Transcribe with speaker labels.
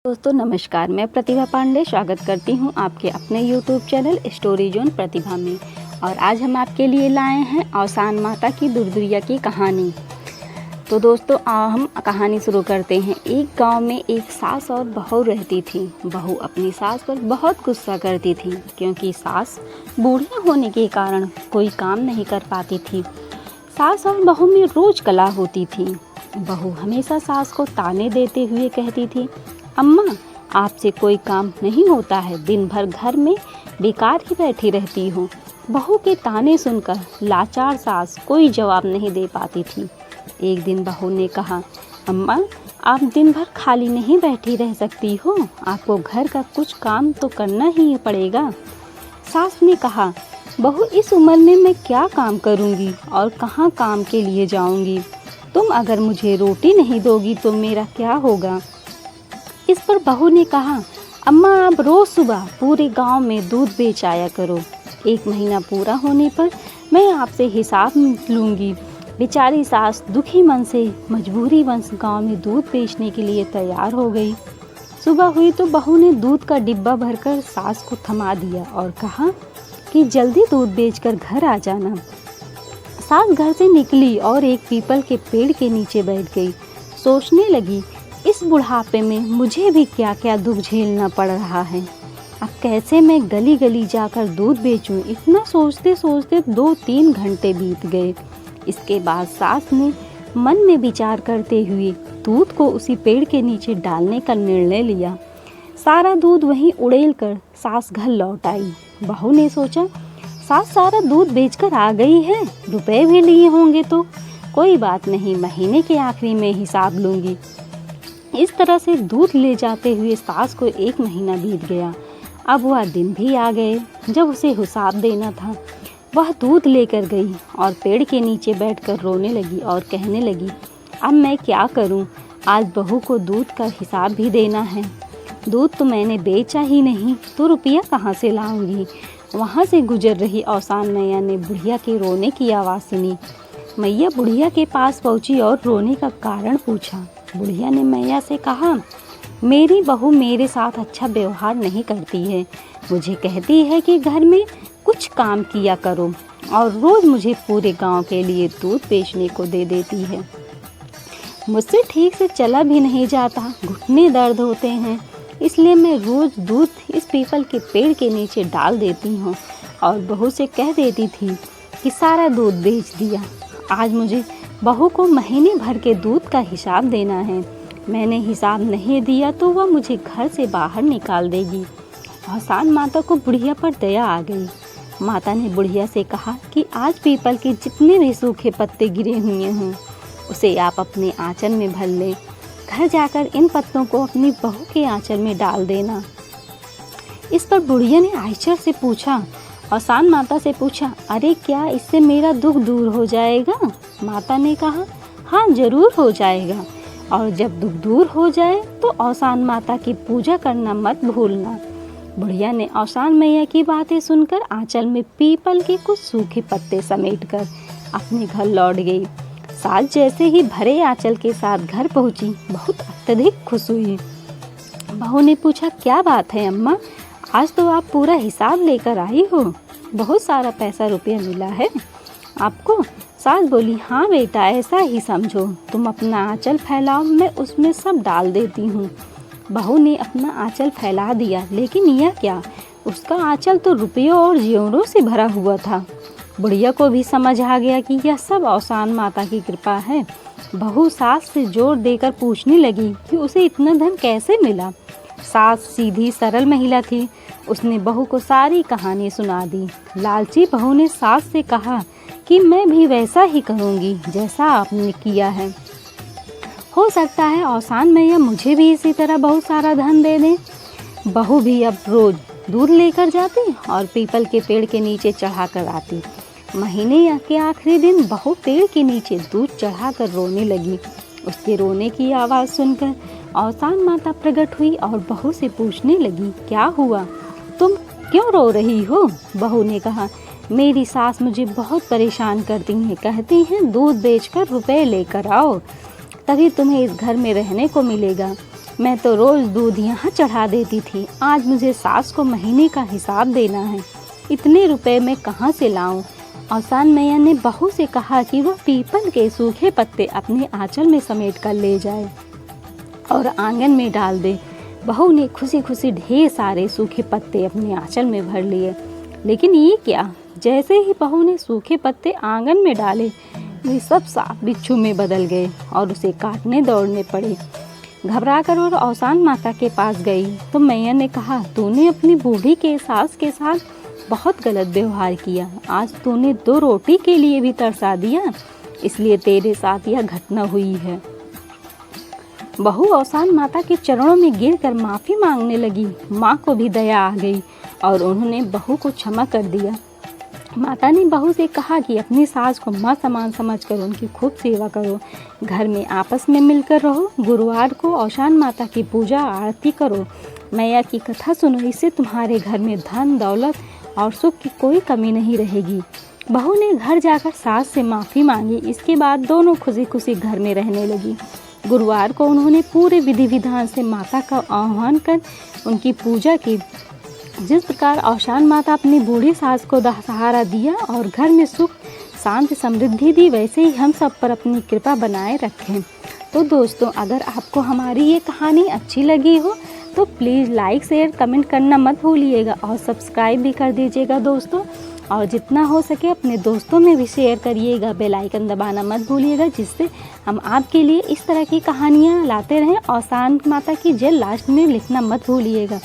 Speaker 1: दोस्तों नमस्कार, मैं प्रतिभा पांडे स्वागत करती हूं आपके अपने YouTube चैनल स्टोरी जोन प्रतिभा में। और आज हम आपके लिए लाए हैं औसान माता की दुर्दुरिया की कहानी। तो दोस्तों हम कहानी शुरू करते हैं। एक गांव में एक सास और बहू रहती थी। बहू अपनी सास पर बहुत गुस्सा करती थी क्योंकि सास बूढ़ी होने के कारण कोई काम नहीं कर पाती थी। सास और बहू में रोज कलह होती थी। बहू हमेशा सास को ताने देते हुए कहती थी, अम्मा आपसे कोई काम नहीं होता है, दिन भर घर में बेकार ही बैठी रहती हो। बहू के ताने सुनकर लाचार सास कोई जवाब नहीं दे पाती थी। एक दिन बहू ने कहा, अम्मा आप दिन भर खाली नहीं बैठी रह सकती हो, आपको घर का कुछ काम तो करना ही पड़ेगा। सास ने कहा, बहू इस उम्र में मैं क्या काम करूँगी और कहाँ काम के लिए जाऊँगी। तुम अगर मुझे रोटी नहीं दोगी तो मेरा क्या होगा। इस पर बहू ने कहा, अम्मा आप रोज सुबह पूरे गांव में दूध बेच आया करो। 1 महीना पूरा होने पर मैं आपसे हिसाब लूँगी। बेचारी सास दुखी मन से मजबूरीवश गांव में दूध बेचने के लिए तैयार हो गई। सुबह हुई तो बहू ने दूध का डिब्बा भरकर सास को थमा दिया और कहा कि जल्दी दूध बेचकर घर आ जाना। सास घर से निकली और एक पीपल के पेड़ के नीचे बैठ गई। सोचने लगी, इस बुढ़ापे में मुझे भी क्या क्या दुख झेलना पड़ रहा है। अब कैसे मैं गली गली जाकर दूध बेचूं। इतना सोचते सोचते 2-3 घंटे बीत गए। इसके बाद सास ने मन में विचार करते हुए दूध को उसी पेड़ के नीचे डालने का निर्णय लिया। सारा दूध वहीं उड़ेल कर सास घर लौट आई। बहू ने सोचा, सास सारा दूध बेचकर आ गई है, रुपए भी लिए होंगे तो कोई बात नहीं, महीने के आखिरी में हिसाब लूँगी। इस तरह से दूध ले जाते हुए सास को 1 महीना बीत गया। अब वह दिन भी आ गए जब उसे हिसाब देना था। वह दूध लेकर गई और पेड़ के नीचे बैठकर रोने लगी और कहने लगी, अब मैं क्या करूं, आज बहू को दूध का हिसाब भी देना है। दूध तो मैंने बेचा ही नहीं तो रुपया कहाँ से लाऊंगी। वहाँ से गुजर रही औसान मैया ने बुढ़िया के रोने की आवाज़ सुनी। मैया बुढ़िया के पास पहुँची और रोने का कारण पूछा। बुढ़िया ने मैया से कहा, मेरी बहू मेरे साथ अच्छा व्यवहार नहीं करती है। मुझे कहती है कि घर में कुछ काम किया करो और रोज़ मुझे पूरे गांव के लिए दूध बेचने को दे देती है। मुझसे ठीक से चला भी नहीं जाता, घुटने दर्द होते हैं, इसलिए मैं रोज़ दूध इस पीपल के पेड़ के नीचे डाल देती हूँ और बहू से कह देती थी कि सारा दूध बेच दिया। आज मुझे बहू को महीने भर के दूध का हिसाब देना है। मैंने हिसाब नहीं दिया तो वह मुझे घर से बाहर निकाल देगी। औसान माता को बुढ़िया पर दया आ गई। माता ने बुढ़िया से कहा कि आज पीपल के जितने भी सूखे पत्ते गिरे हुए हों उसे आप अपने आंचल में भर ले। घर जाकर इन पत्तों को अपनी बहू के आंचल में डाल देना। इस पर बुढ़िया ने आश्चर्य से पूछा, औसान माता से पूछा, अरे क्या इससे मेरा दुख दूर हो जाएगा। माता ने कहा, हाँ जरूर हो जाएगा, और जब दुख दूर हो जाए तो औसान माता की पूजा करना मत भूलना। बुढ़िया ने औसान मैया की बातें सुनकर आंचल में पीपल के कुछ सूखे पत्ते समेटकर अपने घर लौट गई। सास जैसे ही भरे आंचल के साथ घर पहुंची, बहुत अत्यधिक खुश हुई। बहू ने पूछा, क्या बात है अम्मा, आज तो आप पूरा हिसाब लेकर आई हो, बहुत सारा पैसा रुपया मिला है आपको। सास बोली, हाँ बेटा ऐसा ही समझो, तुम अपना आंचल फैलाओ, मैं उसमें सब डाल देती हूँ। बहू ने अपना आंचल फैला दिया, लेकिन यह क्या, उसका आंचल तो रुपयों और जेवरों से भरा हुआ था। बुढ़िया को भी समझ आ गया कि यह सब औसान माता की कृपा है। बहू सास से जोर देकर पूछने लगी कि उसे इतना धन कैसे मिला। सास सीधी सरल महिला थी, उसने बहू को सारी कहानी सुना दी। लालची बहू ने सास से कहा कि मैं भी वैसा ही करूँगी जैसा आपने किया है। हो सकता है औसान मैया मुझे भी इसी तरह बहुत सारा धन दे दें। बहू भी अब रोज दूध लेकर जाती और पीपल के पेड़ के नीचे चढ़ा कर आती। महीने के आखिरी दिन बहू पेड़ के नीचे दूध चढ़ाकर रोने लगी। उसके रोने की आवाज़ सुनकर औसान माता प्रकट हुई और बहू से पूछने लगी, क्या हुआ, तुम क्यों रो रही हो। बहू ने कहा, मेरी सास मुझे बहुत परेशान करती हैं, कहती हैं दूध बेचकर रुपए लेकर आओ, तभी तुम्हें इस घर में रहने को मिलेगा। मैं तो रोज़ दूध यहाँ चढ़ा देती थी, आज मुझे सास को महीने का हिसाब देना है, इतने रुपए मैं कहाँ से लाऊं। औसान मैया ने बहू से कहा कि वह पीपल के सूखे पत्ते अपने आंचल में समेट कर ले जाए और आंगन में डाल दे। बहू ने खुशी खुशी ढेर सारे सूखे पत्ते अपने आंचल में भर लिए। लेकिन ये क्या, जैसे ही बहू ने सूखे पत्ते आंगन में डाले वे सब सांप बिच्छू में बदल गए और उसे काटने दौड़ने पड़े। घबरा कर और औसान माता के पास गई तो मैया ने कहा, तूने अपनी बूढ़ी के सास के साथ बहुत गलत व्यवहार किया, आज तूने 2 रोटी के लिए भी तरसा दिया, इसलिए तेरे साथ यह घटना हुई है। बहू औसान माता के चरणों में गिरकर माफ़ी मांगने लगी। माँ को भी दया आ गई और उन्होंने बहू को क्षमा कर दिया। माता ने बहू से कहा कि अपनी सास को माँ समान समझकर उनकी खूब सेवा करो, घर में आपस में मिलकर रहो, गुरुवार को औसान माता की पूजा आरती करो, मैया की कथा सुनो, इससे तुम्हारे घर में धन दौलत और सुख की कोई कमी नहीं रहेगी। बहू ने घर जाकर सास से माफ़ी मांगी। इसके बाद दोनों खुशी खुशी घर में रहने लगी। गुरुवार को उन्होंने पूरे विधि विधान से माता का आह्वान कर उनकी पूजा की। जिस प्रकार औसान माता अपनी बूढ़ी सास को सहारा दिया और घर में सुख शांति समृद्धि दी, वैसे ही हम सब पर अपनी कृपा बनाए रखें। तो दोस्तों, अगर आपको हमारी ये कहानी अच्छी लगी हो तो प्लीज़ लाइक शेयर कमेंट करना मत भूलिएगा और सब्सक्राइब भी कर दीजिएगा दोस्तों। और जितना हो सके अपने दोस्तों में भी शेयर करिएगा, बेल आइकन दबाना मत भूलिएगा, जिससे हम आपके लिए इस तरह की कहानियाँ लाते रहें। औसान माता की जय लास्ट में लिखना मत भूलिएगा।